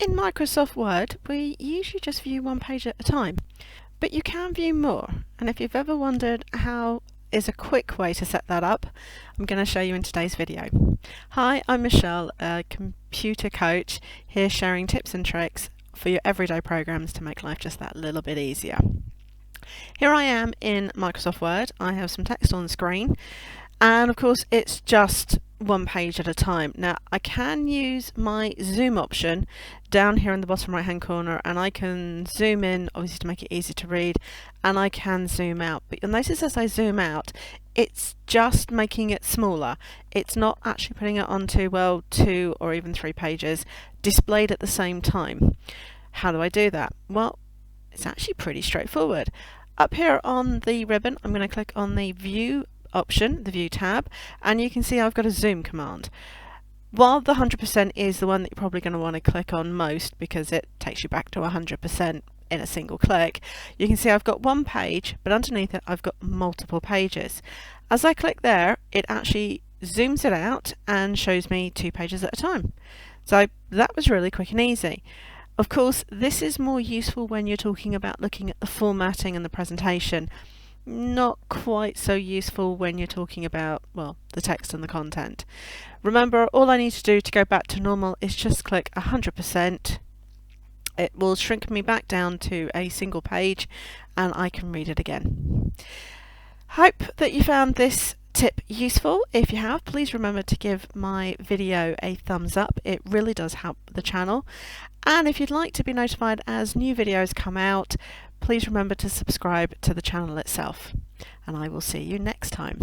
In Microsoft Word, we usually just view one page at a time, but you can view more. And if you've ever wondered how is a quick way to set that up, I'm going to show you in today's video. Hi, I'm Michelle, a computer coach, here sharing tips and tricks for your everyday programs to make life just that little bit easier. Here I am in Microsoft Word. I have some text on the screen, and of course it's just one page at a time. Now I can use my zoom option down here in the bottom right hand corner, and I can zoom in obviously to make it easy to read, and I can zoom out, but you'll notice as I zoom out it's just making it smaller. It's not actually putting it onto, well, 2 or even 3 pages displayed at the same time. How do I do that? Well, it's actually pretty straightforward. Up here on the ribbon I'm going to click on the view option, the view tab, and you can see I've got a zoom command. While the 100% is the one that you're probably going to want to click on most because it takes you back to 100% in a single click, you can see I've got one page, but underneath it I've got multiple pages. As I click there, it actually zooms it out and shows me 2 pages at a time. So that was really quick and easy. Of course, this is more useful when you're talking about looking at the formatting and the presentation. Not quite so useful when you're talking about, well, the text and the content. Remember, all I need to do to go back to normal is just click 100%. It will shrink me back down to a single page and I can read it again. Hope that you found this tip useful. If you have, please remember to give my video a thumbs up. It really does help the channel. And if you'd like to be notified as new videos come out, please remember to subscribe to the channel itself. And I will see you next time.